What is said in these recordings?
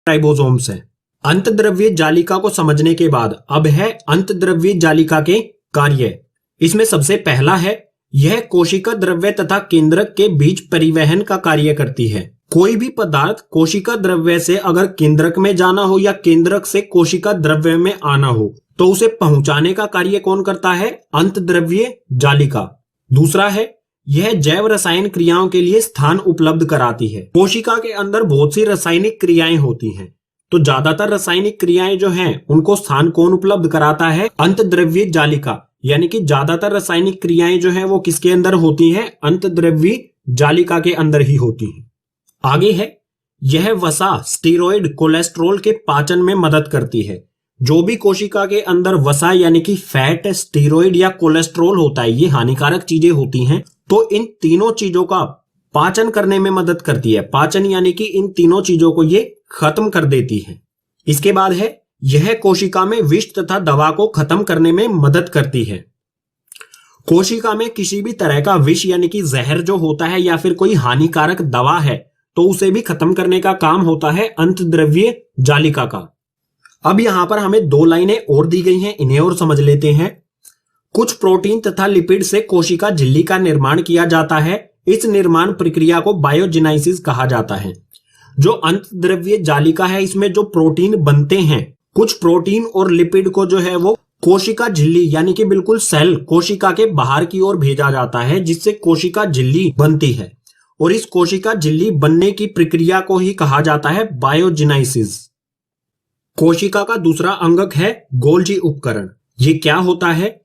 Ribosomes हैं। अंतद्रव्य जालिका को समझने के बाद अब है अंतद्रव्य जालिका के कार्य। इसमें सबसे पहला है, यह कोशिका द्रव्य तथा केंद्रक के बीच परिवहन का कार्य करती है। कोई भी पदार्थ कोशिका द्रव्य से अगर केंद्रक में जाना हो या केंद्रक से कोशिका द्रव्य में आना हो तो उसे पहुंचाने का कार्य कौन करता है? अंतद्रव्य जालिका। दूसरा है, यह जैव रसायन क्रियाओं के लिए स्थान उपलब्ध कराती है। कोशिका के अंदर बहुत सी रासायनिक क्रियाएं होती हैं, तो ज्यादातर रासायनिक क्रियाएं जो हैं उनको स्थान कौन उपलब्ध कराता है? अंतद्रव्य जालिका। यानी कि ज्यादातर रासायनिक क्रियाएं जो हैं वो किसके अंदर होती हैं? अंतद्रव्य जालिका के अंदर ही होती हैं। आगे है, यह वसा स्टेरॉइड कोलेस्ट्रॉल के पाचन में मदद करती है। जो भी कोशिका के अंदर वसा यानी कि फैट, स्टेरॉइड या कोलेस्ट्रॉल होता है, ये हानिकारक चीजें होती हैं, तो इन तीनों चीजों का पाचन करने में मदद करती है। पाचन यानी कि इन तीनों चीजों को ये खत्म कर देती है। इसके बाद है, यह कोशिका में विष तथा दवा को खत्म करने में मदद करती है। कोशिका में किसी भी तरह का विष यानी कि जहर जो होता है या फिर कोई हानिकारक दवा है तो उसे भी खत्म करने का काम होता है अंतद्रव्य जालिका का। अब यहां पर हमें दो लाइनें और दी गई हैं, इन्हें और समझ लेते हैं। कुछ प्रोटीन तथा लिपिड से कोशिका झिल्ली का निर्माण किया जाता है। इस निर्माण प्रक्रिया को बायोजेनाइसिस कहा जाता है। जो अंतद्रव्य जालिका है, इसमें जो प्रोटीन बनते हैं, कुछ प्रोटीन और लिपिड को जो है वो कोशिका झिल्ली यानी कि बिल्कुल सेल कोशिका के बाहर की ओर भेजा जाता है, जिससे कोशिका झिल्ली बनती है। और इस कोशिका झिल्ली बनने की प्रक्रिया को ही कहा जाता है बायोजेनाइसिस। कोशिका का दूसरा अंगक है गोल्जी उपकरण। ये क्या होता है?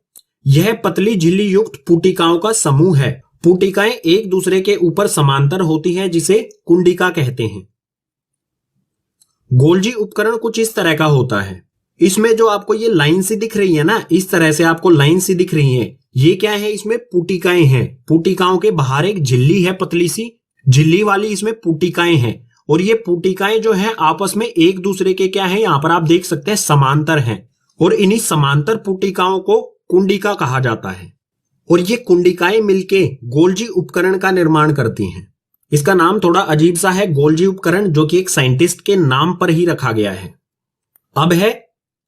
यह पतली झिल्ली युक्त पुटिकाओं का समूह है। पुटिकाएं एक दूसरे के ऊपर समांतर होती हैं, जिसे कुंडिका कहते हैं। गोल्जी उपकरण कुछ इस तरह का होता है। इसमें जो आपको ये लाइन सी दिख रही है ना, इस तरह से आपको लाइन सी दिख रही है, ये क्या है? इसमें पुटिकाएं हैं। पुटिकाओं के बाहर एक झिल्ली है, पतली सी झिल्ली वाली, इसमें पुटिकाएं हैं। और ये पुटिकाएं जो हैं आपस में एक दूसरे के क्या है, यहां पर आप देख सकते हैं समांतर हैं। और इन्हीं समांतर पुटिकाओं को कुंडिका कहा जाता है। और ये कुंडिकाएं मिलके गोल्जी उपकरण का निर्माण करती हैं। इसका नाम थोड़ा अजीब सा है, गोल्जी उपकरण, जो कि एक साइंटिस्ट के नाम पर ही रखा गया है। अब है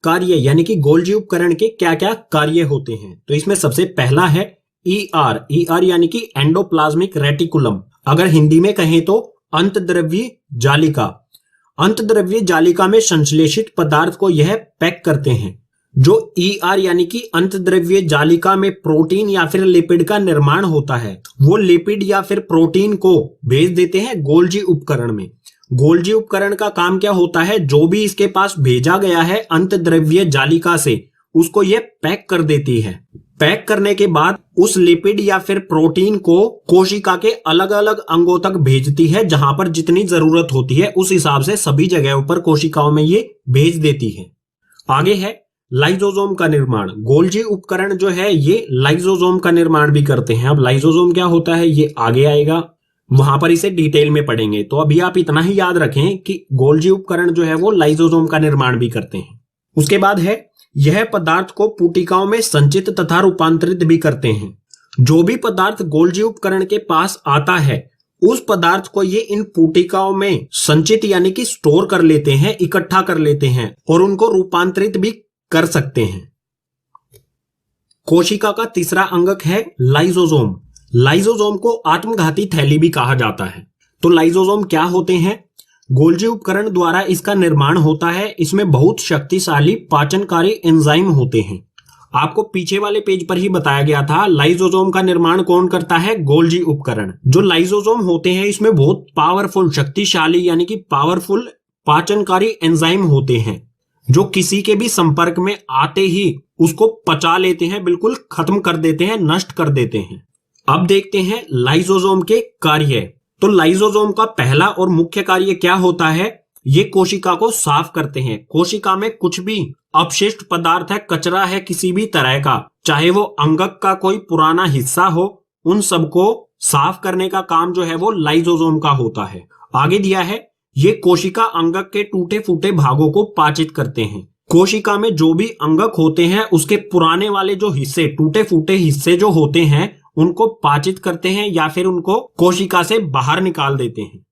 कार्य, यानी कि गोल्जी उपकरण के क्या क्या कार्य होते हैं। तो इसमें सबसे पहला है ईआर। ईआर यानी कि एंडोप्लाज्मिक रेटिकुलम, अगर हिंदी में कहें तो अंतद्रव्य जालिका। अंतद्रव्य जालिका में संश्लेषित पदार्थ को यह पैक करते हैं। जो ईआर यानी कि अंतद्रव्य जालिका में प्रोटीन या फिर लिपिड का निर्माण होता है, वो लिपिड या फिर प्रोटीन को भेज देते हैं गोल्जी उपकरण में। गोल्जी उपकरण का काम क्या होता है? जो भी इसके पास भेजा गया है अंतद्रव्य जालिका से, उसको यह पैक कर देती है। पैक करने के बाद उस लिपिड या फिर प्रोटीन को कोशिका के अलग अलग अंगों तक भेजती है, जहां पर जितनी जरूरत होती है उस हिसाब से सभी जगहों पर कोशिकाओं में ये भेज देती है। आगे है लाइसोसोम का निर्माण। गोल्जी उपकरण जो है ये लाइसोसोम का निर्माण भी करते हैं। अब लाइसोसोम क्या होता है ये आगे आएगा, वहां पर इसे डिटेल में पढ़ेंगे। तो अभी आप इतना ही याद रखें कि गोल्जी उपकरण जो है वो लाइसोसोम का निर्माण भी करते हैं। उसके बाद है, यह पदार्थ को पुटिकाओं में संचित तथा रूपांतरित भी करते हैं। जो भी पदार्थ गोल्जी उपकरण के पास आता है, उस पदार्थ को ये इन पुटिकाओं में संचित यानी कि स्टोर कर लेते हैं, इकट्ठा कर लेते हैं और उनको रूपांतरित भी कर सकते हैं। कोशिका का तीसरा अंगक है लाइसोसोम। लाइसोसोम को आत्मघाती थैली भी कहा जाता है। तो लाइसोसोम क्या होते हैं? गोल्जी उपकरण द्वारा इसका निर्माण होता है। इसमें बहुत शक्तिशाली पाचनकारी एंजाइम होते हैं। आपको पीछे वाले पेज पर ही बताया गया था, लाइसोसोम का निर्माण कौन करता है? गोल्जी उपकरण। जो लाइसोसोम होते हैं इसमें बहुत पावरफुल, शक्तिशाली यानी कि पावरफुल पाचनकारी एंजाइम होते हैं, जो किसी के भी संपर्क में आते ही उसको पचा लेते हैं, बिल्कुल खत्म कर देते हैं, नष्ट कर देते हैं। अब देखते हैं लाइसोसोम के कार्य। तो लाइसोसोम का पहला और मुख्य कार्य क्या होता है? ये कोशिका को साफ करते हैं। कोशिका में कुछ भी अपशिष्ट पदार्थ है, कचरा है किसी भी तरह का, चाहे वो अंगक का कोई पुराना हिस्सा हो, उन सबको साफ करने का काम जो है वो लाइसोसोम का होता है। आगे दिया है, ये कोशिका अंगक के टूटे फूटे भागों को पाचित करते हैं। कोशिका में जो भी अंगक होते हैं उसके पुराने वाले जो हिस्से, टूटे फूटे हिस्से जो होते हैं, उनको पाचित करते हैं या फिर उनको कोशिका से बाहर निकाल देते हैं।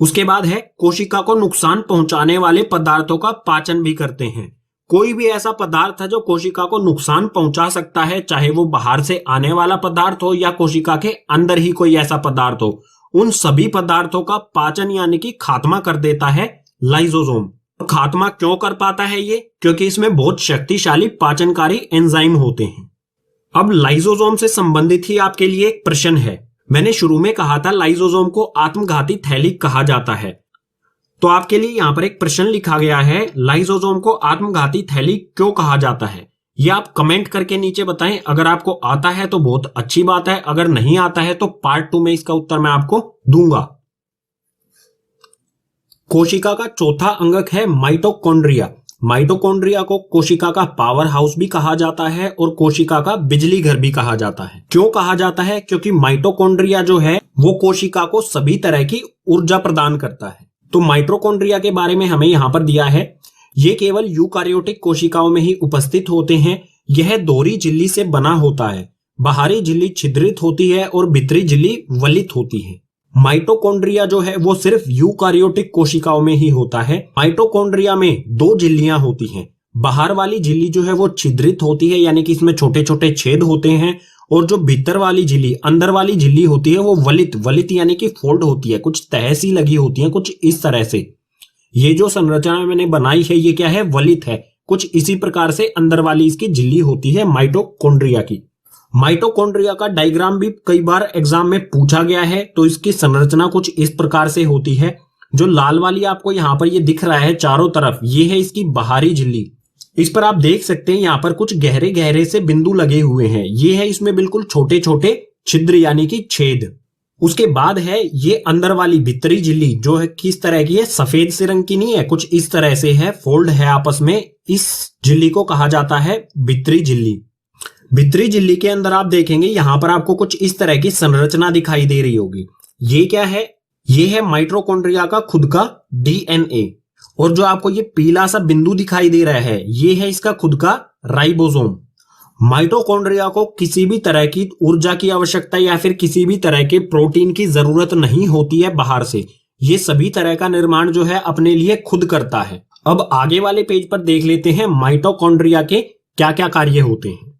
उसके बाद है कोशिका को नुकसान पहुंचाने वाले पदार्थों का पाचन भी करते हैं। कोई भी ऐसा पदार्थ है जो कोशिका को नुकसान पहुंचा सकता है, चाहे वो बाहर से आने वाला पदार्थ हो या कोशिका के अंदर ही कोई ऐसा पदार्थ हो, उन सभी पदार्थों का पाचन यानी कि खात्मा कर देता है लाइसोसोम। खात्मा क्यों कर पाता है ये? क्योंकि इसमें बहुत शक्तिशाली पाचनकारी एंजाइम होते हैं। अब लाइसोसोम से संबंधित ही आपके लिए एक प्रश्न है। मैंने शुरू में कहा था लाइसोसोम को आत्मघाती थैली कहा जाता है, तो आपके लिए यहां पर एक प्रश्न लिखा गया है, लाइसोसोम को आत्मघाती थैली क्यों कहा जाता है? ये आप कमेंट करके नीचे बताएं। अगर आपको आता है तो बहुत अच्छी बात है, अगर नहीं आता है तो पार्ट 2 में इसका उत्तर मैं आपको दूंगा। कोशिका का चौथा अंगक है माइटोकॉन्ड्रिया। माइटोकॉन्ड्रिया को कोशिका का पावर हाउस भी कहा जाता है और कोशिका का बिजली घर भी कहा जाता है। क्यों कहा जाता है? क्योंकि माइटोकॉन्ड्रिया जो है वो कोशिका को सभी तरह की ऊर्जा प्रदान करता है। तो माइटोकॉन्ड्रिया के बारे में हमें यहां पर दिया है, ये केवल यूकारियोटिक कोशिकाओं में ही उपस्थित होते हैं। यह दोहरी झिल्ली से बना होता है। बाहरी झिल्ली छिद्रित होती है और भीतरी झिल्ली वलित होती है। माइटोकॉन्ड्रिया जो है वो सिर्फ यूकारियोटिक कोशिकाओं में ही होता है। माइटोकॉन्ड्रिया में 2 झिल्लियां होती हैं। बाहर वाली झिल्ली जो है वो छिद्रित होती है, यानी कि इसमें छोटे छोटे छेद होते हैं, और जो भीतर वाली झिल्ली, अंदर वाली झिल्ली होती है वो वलित यानी कि फोल्ड होती है, कुछ तह सी लगी होती है, कुछ इस तरह से। ये जो संरचना मैंने बनाई है ये क्या है? वलित है। कुछ इसी प्रकार से अंदर वाली इसकी झिल्ली होती है माइटोकॉन्ड्रिया की। माइटोकॉन्ड्रिया का डायग्राम भी कई बार एग्जाम में पूछा गया है, तो इसकी संरचना कुछ इस प्रकार से होती है। जो लाल वाली आपको यहाँ पर ये दिख रहा है चारों तरफ, ये है इसकी बाहरी झिल्ली। इस पर आप देख सकते हैं यहाँ पर कुछ गहरे गहरे से बिंदु लगे हुए हैं। ये है इसमें बिल्कुल छोटे छोटे छिद्र यानी कि छेद। उसके बाद है ये अंदर वाली भीतरी झिल्ली, जो है किस तरह की है? सफेद से रंग की नहीं है, कुछ इस तरह से है, फोल्ड है आपस में। इस झिल्ली को कहा जाता है भीतरी झिल्ली। भीतरी झिल्ली के अंदर आप देखेंगे यहाँ पर आपको कुछ इस तरह की संरचना दिखाई दे रही होगी। ये क्या है? ये है माइटोकॉन्ड्रिया का खुद का डीएनए। और जो आपको ये पीला सा बिंदु दिखाई दे रहा है, ये है इसका खुद का राइबोसोम। माइटोकॉन्ड्रिया को किसी भी तरह की ऊर्जा की आवश्यकता या फिर किसी भी तरह के प्रोटीन की जरूरत नहीं होती है बाहर से। ये सभी तरह का निर्माण जो है अपने लिए खुद करता है। अब आगे वाले पेज पर देख लेते हैं माइटोकॉन्ड्रिया के क्या क्या कार्य होते हैं।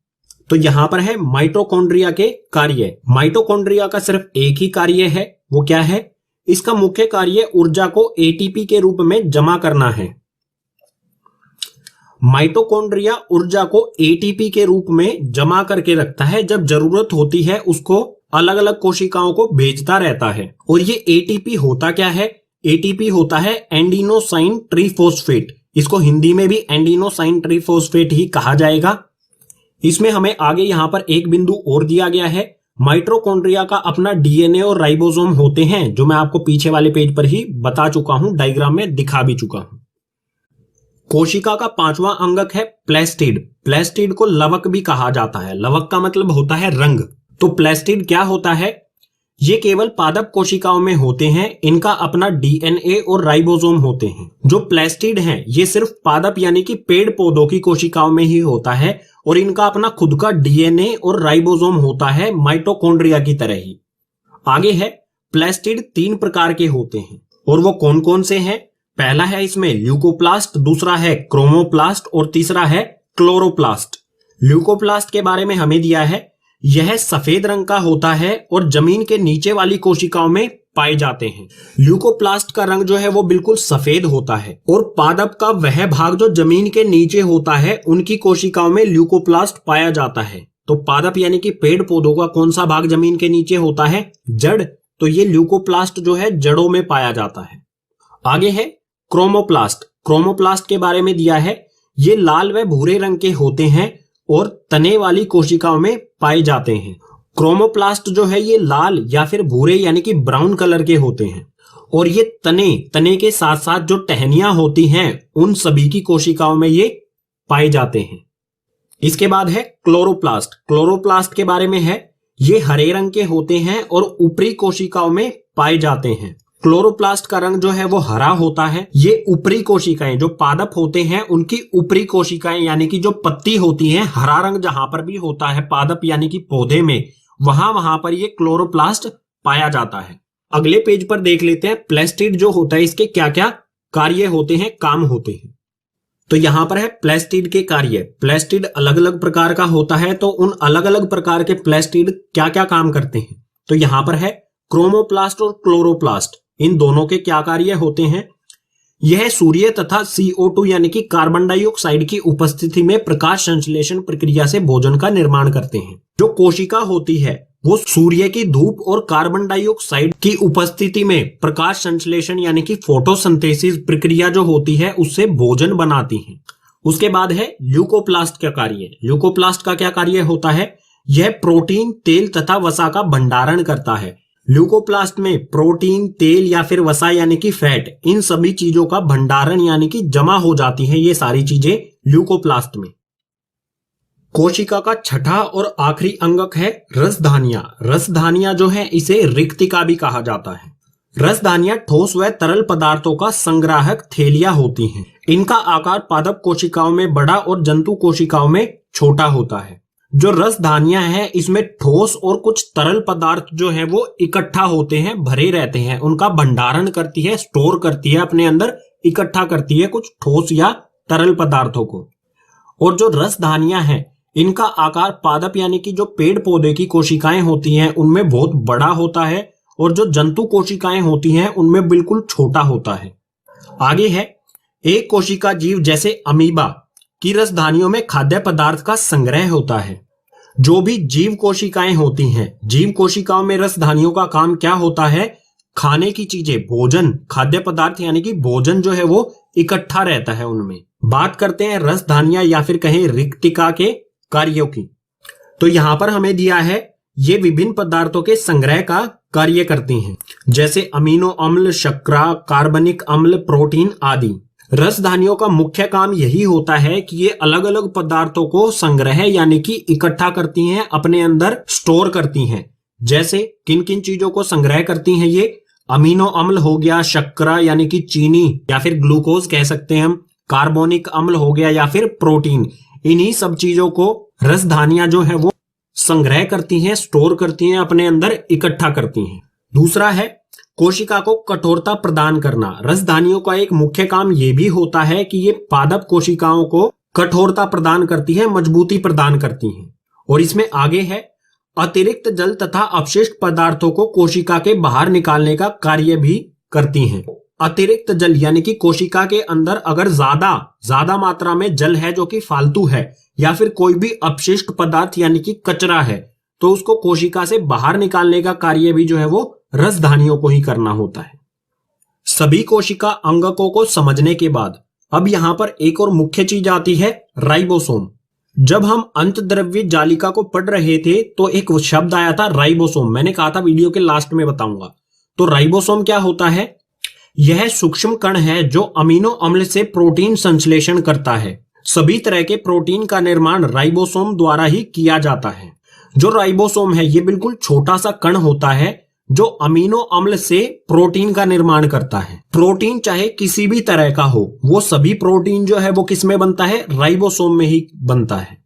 तो यहां पर है माइटोकॉन्ड्रिया के कार्य। माइटोकॉन्ड्रिया का सिर्फ एक ही कार्य है, वो क्या है? इसका मुख्य कार्य ऊर्जा को एटीपी के रूप में जमा करना है। माइटोकॉन्ड्रिया ऊर्जा को एटीपी के रूप में जमा करके रखता है। जब जरूरत होती है उसको अलग अलग कोशिकाओं को भेजता रहता है। और ये एटीपी होता क्या है? एटीपी होता है एंडिनोसाइन ट्रीफॉस्फेट। इसको हिंदी में भी एंडिनोसाइन ट्रीफॉस्फेट ही कहा जाएगा। इसमें हमें आगे यहां पर एक बिंदु और दिया गया है। माइटोकॉन्ड्रिया का अपना डीएनए और राइबोसोम होते हैं, जो मैं आपको पीछे वाले पेज पर ही बता चुका हूं, डायग्राम में दिखा भी चुका हूं। कोशिका का 5वां अंगक है प्लेस्टिड। प्लेस्टिड को लवक भी कहा जाता है। लवक का मतलब होता है रंग। तो प्लेस्टिड क्या होता है? ये केवल पादप कोशिकाओं में होते हैं। इनका अपना डीएनए और राइबोसोम होते हैं। जो प्लेस्टिड हैं ये सिर्फ पादप यानी कि पेड़ पौधों की कोशिकाओं में ही होता है और इनका अपना खुद का डीएनए और राइबोसोम होता है माइटोकॉन्ड्रिया की तरह ही। आगे है प्लेस्टिड 3 प्रकार के होते हैं और वो कौन कौन से हैं? पहला है इसमें ल्यूकोप्लास्ट, दूसरा है क्रोमोप्लास्ट और तीसरा है क्लोरोप्लास्ट। ल्यूकोप्लास्ट के बारे में हमें दिया है, यह सफेद रंग का होता है और जमीन के नीचे वाली कोशिकाओं में पाए जाते हैं। ल्यूकोप्लास्ट का रंग जो है वो बिल्कुल सफेद होता है और पादप का वह भाग जो जमीन के नीचे होता है उनकी कोशिकाओं में ल्यूकोप्लास्ट पाया जाता है। तो पादप यानी कि पेड़ पौधों का कौन सा भाग जमीन के नीचे होता है? जड़। तो ये ल्यूकोप्लास्ट जो है जड़ों में पाया जाता है। आगे है क्रोमोप्लास्ट। क्रोमोप्लास्ट के बारे में दिया है, ये लाल व भूरे रंग के होते हैं और तने वाली कोशिकाओं में पाए जाते हैं। क्रोमोप्लास्ट जो है ये लाल या फिर भूरे यानी कि ब्राउन कलर के होते हैं और ये तने के साथ साथ जो टहनियां होती हैं उन सभी की कोशिकाओं में ये पाए जाते हैं। इसके बाद है क्लोरोप्लास्ट। क्लोरोप्लास्ट के बारे में है, ये हरे रंग के होते हैं और ऊपरी कोशिकाओं में पाए जाते हैं। क्लोरोप्लास्ट का रंग जो है वो हरा होता है। ये ऊपरी कोशिकाएं जो पादप होते हैं उनकी ऊपरी कोशिकाएं यानी कि जो पत्ती होती हैं, हरा रंग जहां पर भी होता है पादप यानी कि पौधे में, वहां पर ये क्लोरोप्लास्ट पाया जाता है। अगले पेज पर देख लेते हैं प्लास्टिड जो होता है इसके क्या क्या कार्य होते हैं, काम होते हैं। तो यहां पर है प्लास्टिड के कार्य। प्लास्टिड अलग अलग प्रकार का होता है, तो उन अलग अलग प्रकार के प्लास्टिड क्या क्या काम करते हैं। तो यहां पर है क्रोमोप्लास्ट और क्लोरोप्लास्ट, इन दोनों के क्या कार्य होते हैं। यह सूर्य तथा CO2 यानी कि कार्बन डाइऑक्साइड की उपस्थिति में प्रकाश संश्लेषण प्रक्रिया से भोजन का निर्माण करते हैं। जो कोशिका होती है वो सूर्य की धूप और कार्बन डाइऑक्साइड की उपस्थिति में प्रकाश संश्लेषण यानी कि फोटोसिंथेसिस प्रक्रिया जो होती है उससे भोजन बनाती है। उसके बाद है ल्यूकोप्लास्ट का कार्य। ल्यूकोप्लास्ट का क्या कार्य होता है, यह प्रोटीन, तेल तथा वसा का भंडारण करता है। ल्यूकोप्लास्ट में प्रोटीन, तेल या फिर वसा यानी कि फैट, इन सभी चीजों का भंडारण यानी कि जमा हो जाती है ये सारी चीजें ल्यूकोप्लास्ट में। कोशिका का छठा और आखिरी अंगक है रसधानियां। रसधानियां जो है इसे रिक्तिका भी कहा जाता है। रसधानियां ठोस व तरल पदार्थों का संग्राहक थैलिया होती हैं। इनका आकार पादप कोशिकाओं में बड़ा और जंतु कोशिकाओं में छोटा होता है। जो रसधानियां हैं इसमें ठोस और कुछ तरल पदार्थ जो है वो इकट्ठा होते हैं, भरे रहते हैं। उनका भंडारण करती है, स्टोर करती है, अपने अंदर इकट्ठा करती है कुछ ठोस या तरल पदार्थों को। और जो रसधानियां हैं इनका आकार पादप यानी कि जो पेड़ पौधे की कोशिकाएं होती हैं उनमें बहुत बड़ा होता है, और जो जंतु कोशिकाएं होती हैं उनमें बिल्कुल छोटा होता है। आगे है एक कोशिका जीव जैसे अमीबा की रसधानियों में खाद्य पदार्थ का संग्रह होता है। जो भी जीव कोशिकाएं होती हैं, जीव कोशिकाओं में रसधानियों का काम क्या होता है, खाने की चीजें, भोजन, खाद्य पदार्थ यानी कि भोजन जो है वो इकट्ठा रहता है उनमें। बात करते हैं रसधानियां या फिर कहें रिक्तिका के कार्यों की। तो यहां पर हमें दिया है ये विभिन्न पदार्थों के संग्रह का कार्य करती हैं, जैसे अमीनो अम्ल, शर्करा, कार्बनिक अम्ल, प्रोटीन आदि। रसधानियों का मुख्य काम यही होता है कि ये अलग अलग पदार्थों को संग्रह यानी कि इकट्ठा करती हैं, अपने अंदर स्टोर करती हैं। जैसे किन किन चीजों को संग्रह करती हैं ये, अमीनो अम्ल हो गया, शर्करा यानी कि चीनी या फिर ग्लूकोज कह सकते हैं हम, कार्बोनिक अम्ल हो गया या फिर प्रोटीन। इन्हीं सब चीजों को रसधानियां जो है वो संग्रह करती हैं, स्टोर करती हैं, अपने अंदर इकट्ठा करती हैं। दूसरा है कोशिका को कठोरता प्रदान करना। रसधानियों का एक मुख्य काम यह भी होता है कि ये पादप कोशिकाओं को कठोरता प्रदान करती है, मजबूती प्रदान करती हैं। और इसमें आगे है अतिरिक्त जल तथा अपशिष्ट पदार्थों को कोशिका के बाहर निकालने का कार्य भी करती हैं। अतिरिक्त जल यानी कि कोशिका के अंदर अगर ज्यादा मात्रा में जल है जो कि फालतू है, या फिर कोई भी अपशिष्ट पदार्थ यानी कि कचरा है, तो उसको कोशिका से बाहर निकालने का कार्य भी जो है वो रसधानियों को ही करना होता है। सभी कोशिका अंगकों को समझने के बाद अब यहां पर एक और मुख्य चीज आती है, राइबोसोम। जब हम अंतद्रव्य जालिका को पढ़ रहे थे तो एक शब्द आया था राइबोसोम। मैंने कहा था वीडियो के लास्ट में बताऊंगा। तो राइबोसोम क्या होता है, यह सूक्ष्म कण है जो अमीनो अम्ल से प्रोटीन संश्लेषण करता है। सभी तरह के प्रोटीन का निर्माण राइबोसोम द्वारा ही किया जाता है। जो राइबोसोम है ये बिल्कुल छोटा सा कण होता है जो अमीनो अम्ल से प्रोटीन का निर्माण करता है। प्रोटीन चाहे किसी भी तरह का हो, वो सभी प्रोटीन जो है वो किस में बनता है, राइबोसोम में ही बनता है।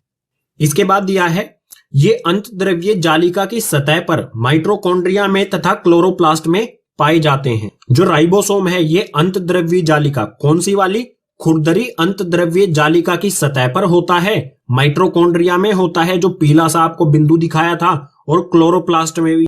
इसके बाद दिया है ये अंतद्रव्य जालिका की सतह पर माइटोकॉन्ड्रिया में तथा क्लोरोप्लास्ट में पाए जाते हैं। जो राइबोसोम है ये अंतद्रव्य जालिका, कौन सी वाली, खुरदरी अंतद्रव्य जालिका की सतह पर होता है, माइटोकॉन्ड्रिया में होता है, जो पीला सा आपको बिंदु दिखाया था, और क्लोरोप्लास्ट में भी